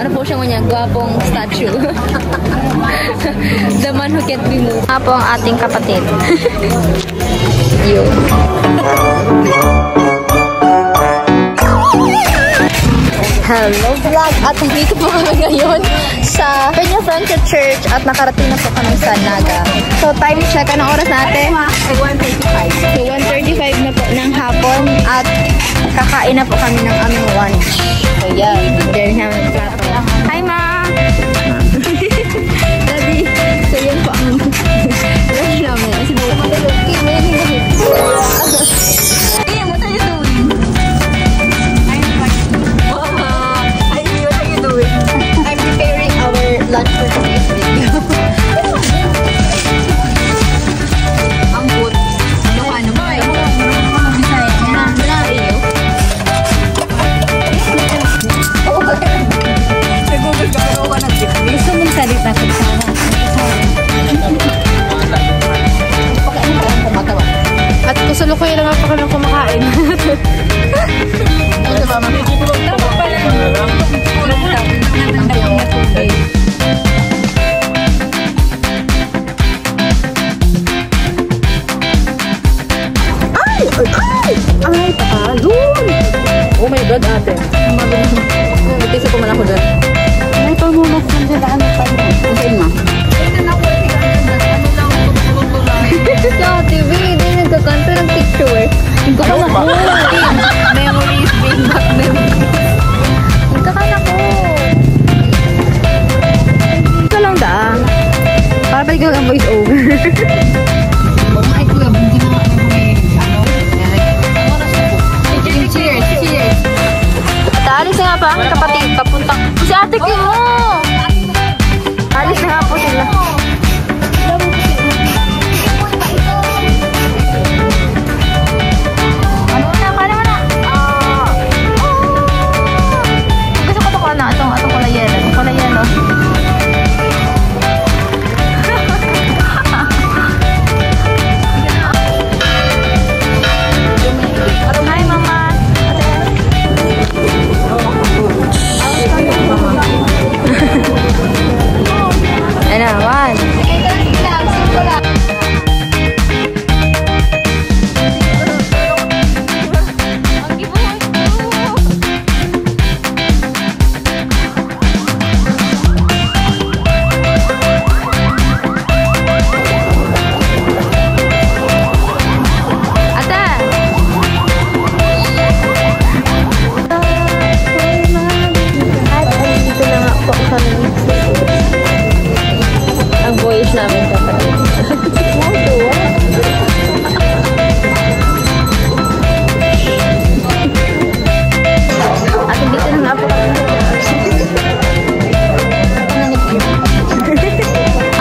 Ano po siya niya? Gwapong statue. The man who can't be moved. Nga po ang ating kapatid. Yun. Hello vlog! At dito po kami ngayon sa Peña Francia Church at nakarating na po kami sa Naga. So time check, anong oras natin? 1:35. So 1:35 na po ng hapon at kakain na po kami ng aming lunch. So yan, there namin yung plato. Hi ma! Daddy! So yun po ang lunch namin. Kasi buwan mo nalog. Okay, may naging what are you doing? I'm preparing our lunch for today's video. Ang good. Ano ba? Gusto mong salita sa sama. At kusalukuyan lang ako ng kumakain. Ano ba, mami? Ay, patalon! Oh my God, ate. Mag-isa po man ako dyan. May pamulog ng dilaan na tayo. Kusain ma. Sa TV, hindi nagkakanto ng picture. Hindi ka na ko. Memories being back memories. Nagkakala ko. Ito lang da. Para balik lang ang voice over. Cheers! Cheers! At alis na nga pa ang kapatid. Papuntang. Si ate ko mo! Alis na nga po sila.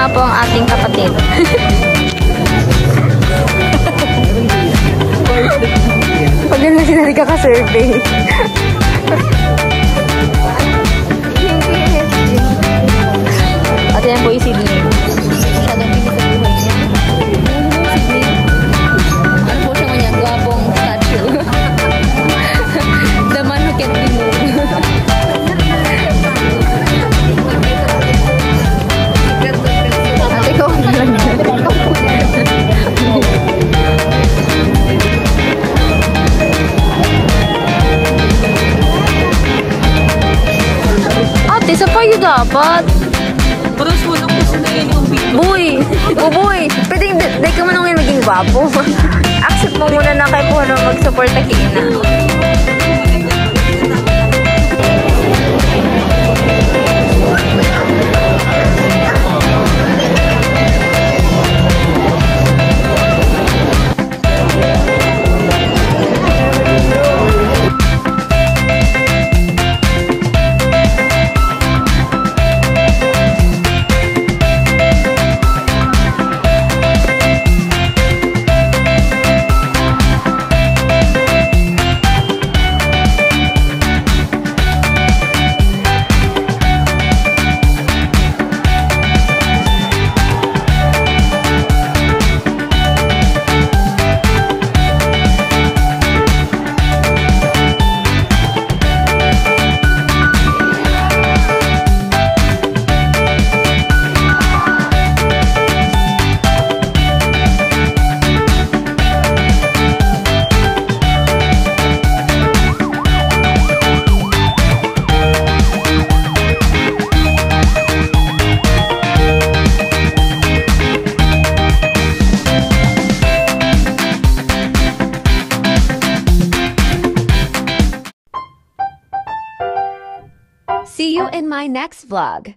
Po ang ating kapatid. Pag ganun sinali ka ka-survey. At yan po yung Sydney. Masyadong pinig sa buhay niya. Sydney. Ano po siya niya? Gwapong statue. The man who can't be moved. Ate, sa payo dapat. Parang sunog ko sa yung video. Boy! Oh boy! Pwede hindi ka man ngayon maging gwapo. Accept mo muna na kay Puno mag-support na Kina. in my next vlog.